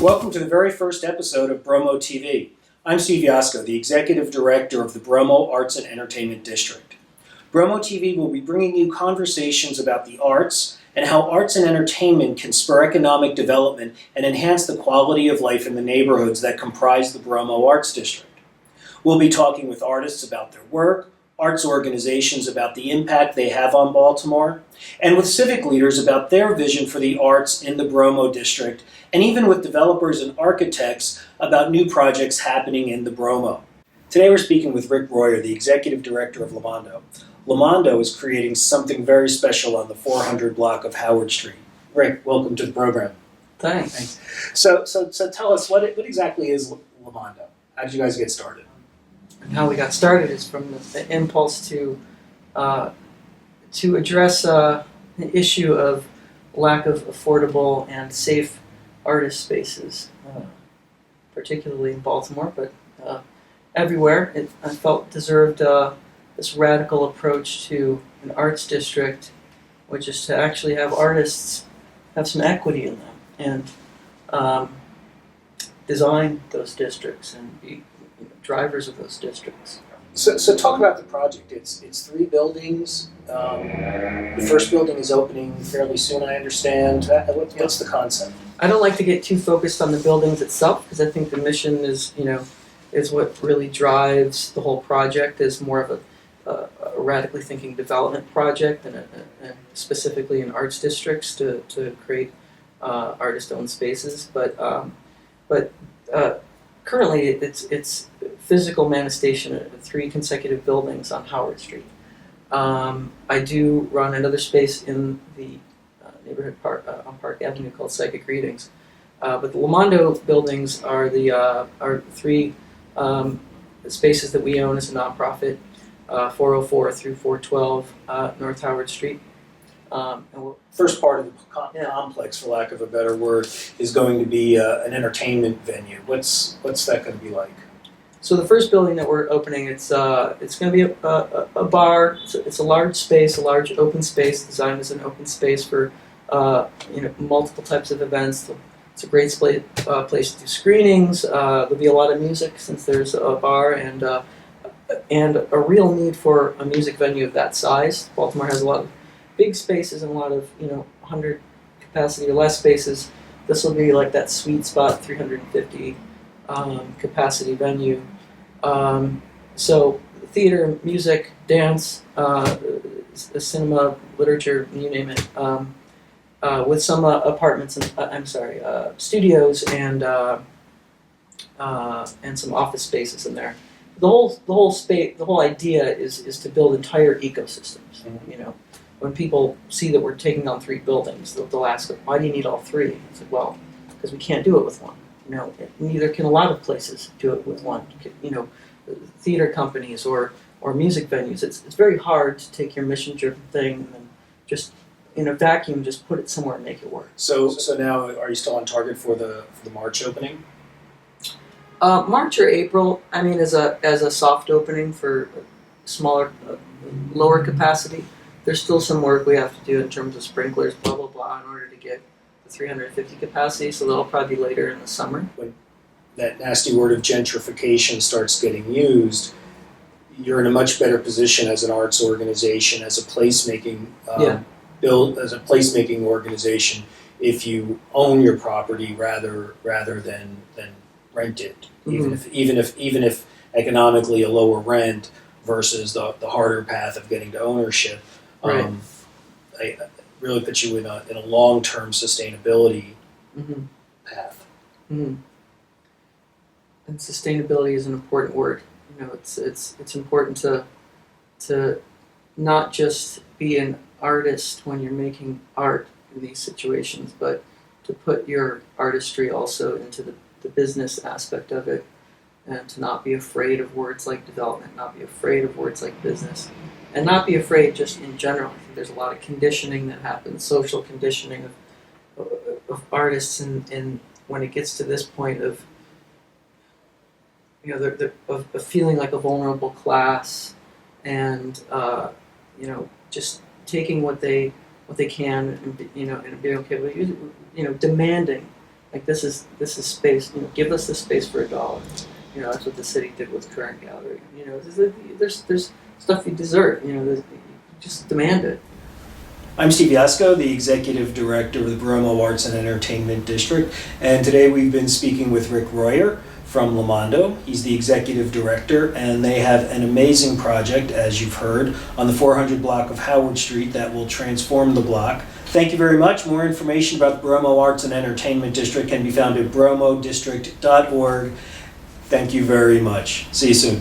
Welcome to the very first episode of Bromo TV. I'm Steve Yasko, the Executive Director of the Bromo Arts and Entertainment District. Bromo TV will be bringing you conversations about the arts and how arts and entertainment can spur economic development and enhance the quality of life in the neighborhoods that comprise the Bromo Arts District. We'll be talking with artists about their work, arts organizations about the impact they have on Baltimore, and with civic leaders about their vision for the arts in the Bromo district, and even with developers and architects about new projects happening in the Bromo. Today we're speaking with Ric Royer, the Executive Director of Lamando. Lamando is creating something very special on the 400 block of Howard Street. Ric, welcome to the program. Thanks. So tell us, what exactly is Lamando? How did you guys get started? And how we got started is from the impulse to address the issue of lack of affordable and safe artist spaces, particularly in Baltimore, but everywhere. I felt deserved this radical approach to an arts district, which is to actually have artists have some equity in them and design those districts and be drivers of those districts. So talk about the project. It's 3 buildings. The first building is opening fairly soon, I understand. What's the concept? I don't like to get too focused on the buildings itself because I think the mission is what really drives the whole project. Is more of a radically thinking development project and specifically in arts districts to create artist-owned spaces. But currently it's physical manifestation of 3 consecutive buildings on Howard Street. I do run another space in the neighborhood park on Park Avenue called Psychic Readings. But the Lamando buildings are the 3 spaces that we own as a nonprofit, 404 through 412 North Howard Street. First part of the complex, for lack of a better word, is going to be an entertainment venue. What's that going to be like? So the first building that we're opening, it's going to be a bar. It's a large space, a large open space designed as an open space for multiple types of events. It's a great place to do screenings. There'll be a lot of music since there's a bar and a real need for a music venue of that size. Baltimore has a lot of big spaces and a lot of 100 capacity or less spaces. This will be like that sweet spot, 350 capacity venue. So theater, music, dance, cinema, literature, you name it. With some apartments and studios and some office spaces in there. The whole idea is to build entire ecosystems. Mm-hmm. When people see that we're taking on 3 buildings, they'll ask, "Why do you need all 3?" I said, "Well, because we can't do it with one. Neither can a lot of places do it with one. Theater companies or music venues. It's very hard to take your mission-driven thing and then just in a vacuum, just put it somewhere and make it work." So now, are you still on target for the March opening? March or April. I mean, as a soft opening for smaller, lower capacity. There's still some work we have to do in terms of sprinklers, blah blah blah, in order to get the 350 capacity. So that'll probably be later in the summer. When that nasty word of gentrification starts getting used, you're in a much better position as an arts organization, as a placemaking as a placemaking organization, if you own your property rather than rent it, Mm-hmm. even if economically a lower rent versus the harder path of getting to ownership. Right. I really put you in a long-term sustainability Mm-hmm. path. Mm-hmm. And sustainability is an important word. It's important to not just be an artist when you're making art in these situations, but to put your artistry also into the business aspect of it, and to not be afraid of words like development, not be afraid of words like business, and not be afraid just in general. I think there's a lot of conditioning that happens, social conditioning of artists, and when it gets to this point of of feeling like a vulnerable class, and just taking what they can, and being okay with demanding Like this is space. You know, give us the space for $1. You know, that's what the city did with Current Gallery. You know, there's stuff you deserve. You know, you just demand it. I'm Steve Yasko, the Executive Director of the Bromo Arts and Entertainment District, and today we've been speaking with Ric Royer from Lamondo. He's the Executive Director, and they have an amazing project, as you've heard, on the 400 block of Howard Street that will transform the block. Thank you very much. More information about the Bromo Arts and Entertainment District can be found at bromodistrict.org. Thank you very much. See you soon.